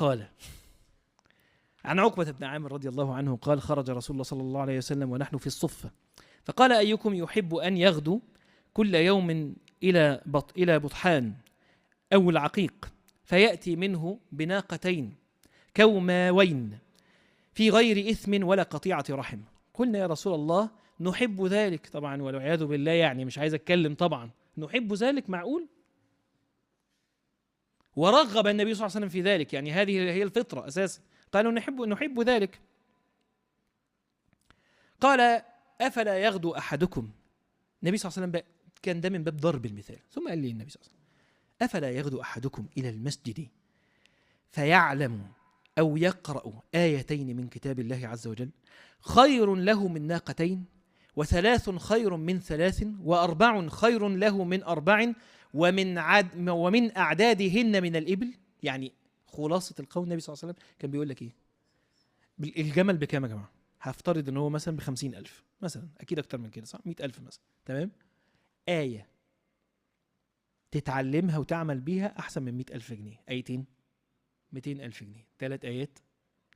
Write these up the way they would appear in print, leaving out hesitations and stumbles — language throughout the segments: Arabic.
قال عن عقبة بن عامر رضي الله عنه قال خرج رسول الله صلى الله عليه وسلم ونحن في الصفة فقال أيكم يحب أن يغدو كل يوم إلى بطحان أو العقيق فيأتي منه بناقتين كوماوين في غير إثم ولا قطيعة رحم. قلنا يا رسول الله نحب ذلك طبعا والعياذ بالله، يعني مش عايز أتكلم طبعا، نحب ذلك معقول؟ ورغب النبي صلى الله عليه وسلم في ذلك، يعني هذه هي الفطرة أساسا. قالوا نحب ذلك. قال أفلا يغدو أحدكم، النبي صلى الله عليه وسلم كان ده من باب ضرب المثال، ثم قال لي النبي صلى الله عليه وسلم أفلا يغدو أحدكم إلى المسجد فيعلم أو يقرأ آيتين من كتاب الله عز وجل خير له من ناقتين، وثلاث خير من ثلاث، وأربع خير له من أربع، ومن أعدادهن من الإبل. يعني خلاصة القول النبي صلى الله عليه وسلم كان بيقول لك إيه؟ الجمل بكام يا جماعة؟ هفترض إن هو مثلا ب50,000 مثلا، أكيد أكتر من كده صح؟ 100,000 مثلا، تمام؟ آية تتعلمها وتعمل بيها أحسن من 100,000 جنيه. آيتين 200,000 جنيه، 3 آيات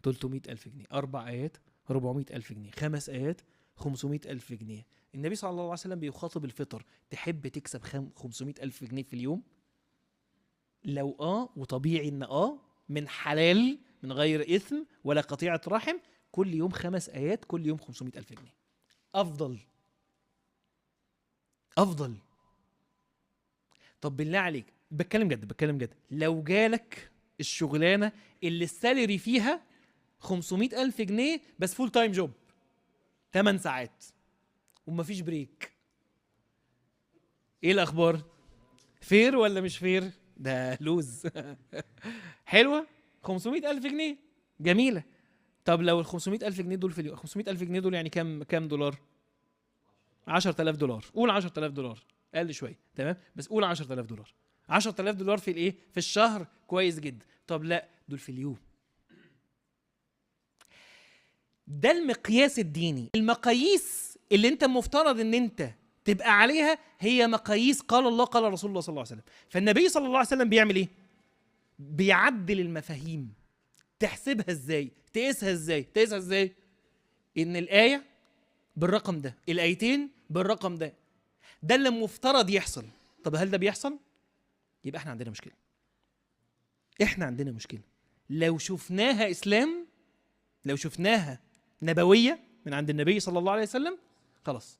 300,000 جنيه، 4 آيات 400,000 جنيه، 5 آيات 500,000 جنيه. النبي صلى الله عليه وسلم بيخاطب الفطر، تحب تكسب 500,000 جنيه في اليوم؟ لو وطبيعي إن من حلال من غير إثم ولا قطيعة رحم، كل يوم 5 آيات، كل يوم 500,000 جنيه. أفضل. طب بالله عليك، بتكلم جد، لو جالك الشغلانة اللي السالري فيها 500,000 جنيه بس فول تايم جوب 8 ساعات ومفيش بريك، ايه الأخبار؟ فير ولا مش فير؟ ده لوز. حلوة 500,000 جنيه جميلة. طب لو 500,000 جنيه دول في اليوم، 500,000 جنيه دول يعني كام دولار؟ 10,000 دولار. قول 10,000 دولار، أقل شوية تمام، بس قول 10,000 دولار. 10,000 دولار في الإيه؟ في الشهر، كويس جدا. طب لا، دول في اليوم. ده المقياس الديني. المقاييس اللي انت مفترض ان انت تبقى عليها هي مقاييس قال الله قال رسول الله صلى الله عليه وسلم. فالنبي صلى الله عليه وسلم بيعمل ايه؟ بيعدل المفاهيم. تحسبها ازاي؟ تقيسها ازاي؟ ان الآية بالرقم ده، الآيتين بالرقم ده، ده اللي مفترض يحصل. طب هل ده بيحصل؟ يبقى احنا عندنا مشكلة. لو شفناها إسلام، لو شفناها نبوية من عند النبي صلى الله عليه وسلم، خلاص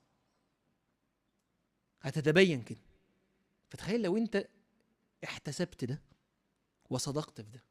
هتتبين كده. فتخيل لو انت احتسبت ده وصدقت في ده.